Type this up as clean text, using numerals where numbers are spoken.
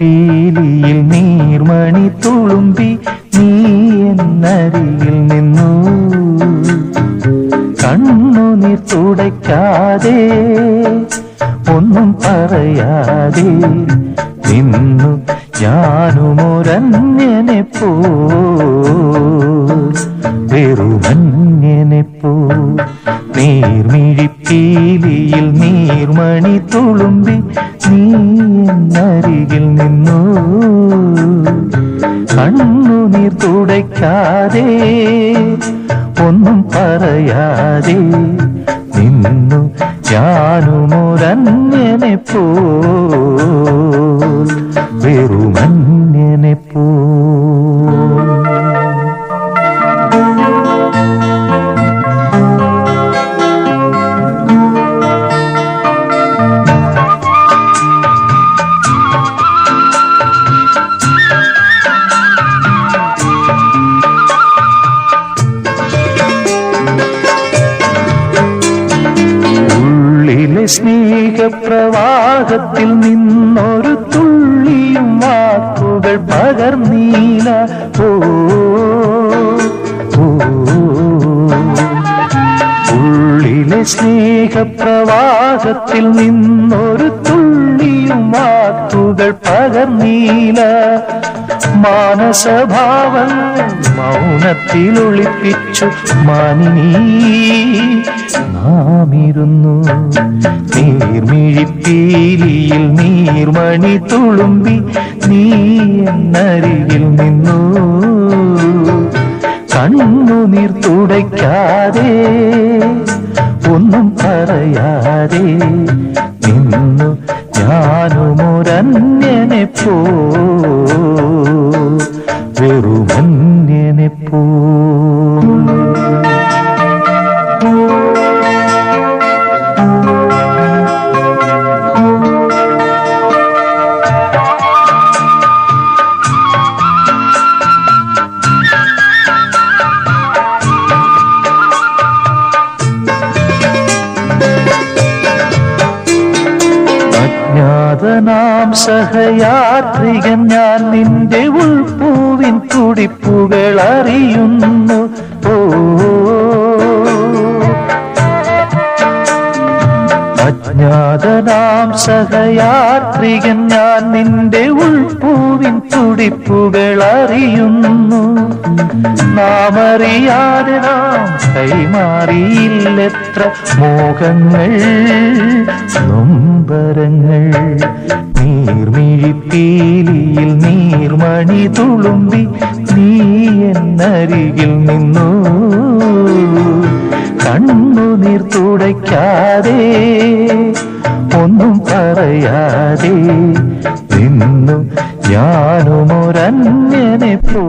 പീലിയിൽ നീർമണി തുളുമ്പി നീ എന്നരികിൽ നിന്നു. കണ്ണുനീർ തുടയ്ക്കാതെ ഒന്നും പറയാതെ നിന്നു ഞാനുമൊരന്യനെ പോ, വെറുമന്യനെ പോ. നീർമിഴിപ്പീലിയിൽ നീർമണി തുളുമ്പി നീ എന്നരികിൽ നിന്നു. കണ്ണുനീർ തുടയ്ക്കാതെ ഒന്നും പറയാതെ നിന്നു ഞാനുമൊരന്യനെ പോ, വെറുമന്യനെ പോ. സ്നേഹപ്രവാഹത്തിൽ നിന്നൊരു തുള്ളിയും വാക്കുകൾ പകർന്നീല. ഓ ഉള്ളിലെ സ്നേഹപ്രവാഹത്തിൽ നിന്നൊരു തുള്ളിയും വാക്കുകൾ പകർന്നീല. മാനസഭാവങ്ങൾ മൗനത്തിലൊളിപ്പിച്ചു മാനിനീ നാമിരുന്നു. നീർമിഴിപ്പീലിയിൽ നീർമണി തുളുമ്പി നീ എന്നരികിൽ നിന്നു. കണ്ണുനീർ തുടയ്ക്കാതെ ഒന്നും പറയാതെ നിന്നു ഞാനുമൊരന്യനെ പോ, വെറുമന്യനെ പോ. അജ്ഞാതനാം സഹയാത്രികൻ ഞാൻ നിന്റെ ഉൾപ്പൂവിൻ തുടിപ്പുകൾ അറിയുന്നു. ഓ അജ്ഞാതനാം സഹയാത്രികൻ ഞാൻ നിന്റെ ഉൾപ്പൂവിൻ തുടിപ്പുകൾ അറിയുന്നു. നാമറിയാതെ നാം കൈമാറിയില്ലെത്ര മോഹങ്ങൾ നൊമ്പരങ്ങൾ. നീർമിഴിപ്പീലിയിൽ നീർമണി തുളുമ്പി നീ എന്നരികിൽ നിന്നു. കണ്ണുനീർ തുടയ്ക്കാതെ ഒന്നും പറയാതെ നിന്നു ഞാനുമൊരന്യനെ പോ.